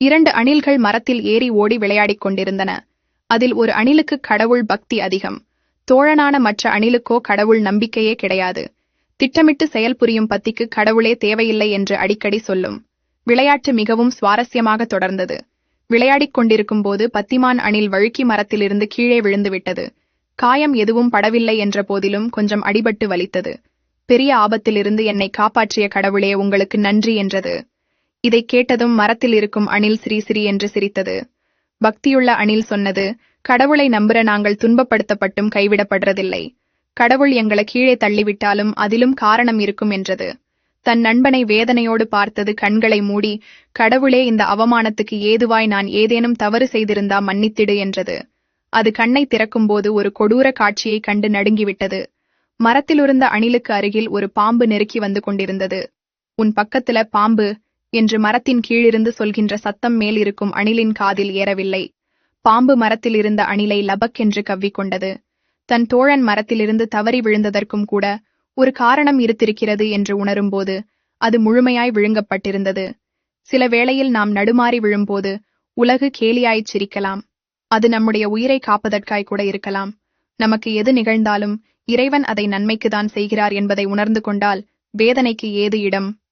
2 அணில்கள் மரத்தில் ஏறி ஓடி விளையாடிக் கொண்டிருந்தன. அதில் ஒரு அணிலுக்கு கடவுள் பக்தி அதிகம். தோழனான மற்ற அணிலுக்கோ கடவுள் நம்பிக்கையே கிடையாது. திட்டமிட்டு செயல்புரியும் பத்திக்கு கடவுளே தேவையில்லை என்று அடிக்கடி சொல்லும். விளையாட்டு மிகவும் சுவாரஸ்யமாக தொடர்ந்தது. விளையாடிக் கொண்டிருக்கும் போது பத்திமான் அணில் வழுக்கி மரத்திலிருந்து கீழே விழுந்துவிட்டது. காயம் எதுவும் படவில்லை என்ற போதிலும் கொஞ்சம் அடிபட்டு வலித்தது. பெரிய ஆபத்திலிருந்து என்னை காப்பாற்றிய கடவுளே உங்களுக்கு நன்றி என்றது. இதைக் கேட்டதும் மரத்தில் இருக்கும் அணில் சிரி என்று சிரித்தது. பக்தியுள்ள அணில் சொன்னது, கடவுளை நம்புற நாங்கள் துன்பப்படுத்தப்பட்டும் கைவிடப்படுறதில்லை. கடவுள் எங்களை கீழே தள்ளிவிட்டாலும் அதிலும் காரணம் இருக்கும் என்றது. தன் நண்பனை வேதனையோடு பார்த்தது கண்களை மூடி, கடவுளே இந்த அவமானத்துக்கு ஏதுவாய் நான் ஏதேனும் தவறு செய்திருந்தா மன்னித்திடு என்றது. அது கண்ணை திறக்கும்போது ஒரு கொடூர காட்சியை கண்டு நடுங்கிவிட்டது. மரத்திலிருந்த அணிலுக்கு அருகில் ஒரு பாம்பு நெருக்கி வந்து கொண்டிருந்தது. உன் பக்கத்துல பாம்பு என்று மரத்தின் கீழிருந்து சொல்கின்ற சத்தம் மேல் இருக்கும் அணிலின் காதில் ஏறவில்லை. பாம்பு மரத்தில் இருந்த அணிலை லபக்கென்று கவ்விக்கொண்டது. தன் தோழன் மரத்திலிருந்து தவறி விழுந்ததற்கும் கூட ஒரு காரணம் இருந்திருக்கிறது என்று உணரும்போது அது முழுமையாய் விழுங்கப்பட்டிருந்தது. சில வேளையில் நாம் நடுமாறி விழும்போது உலகு கேலியாய்ச் சிரிக்கலாம். அது நம்முடைய உயிரை காப்பதற்காய் கூட இருக்கலாம். நமக்கு எது நிகழ்ந்தாலும் இறைவன் அதை நன்மைக்குத்தான் செய்கிறார் என்பதை உணர்ந்து கொண்டால் வேதனைக்கு ஏது இடம்?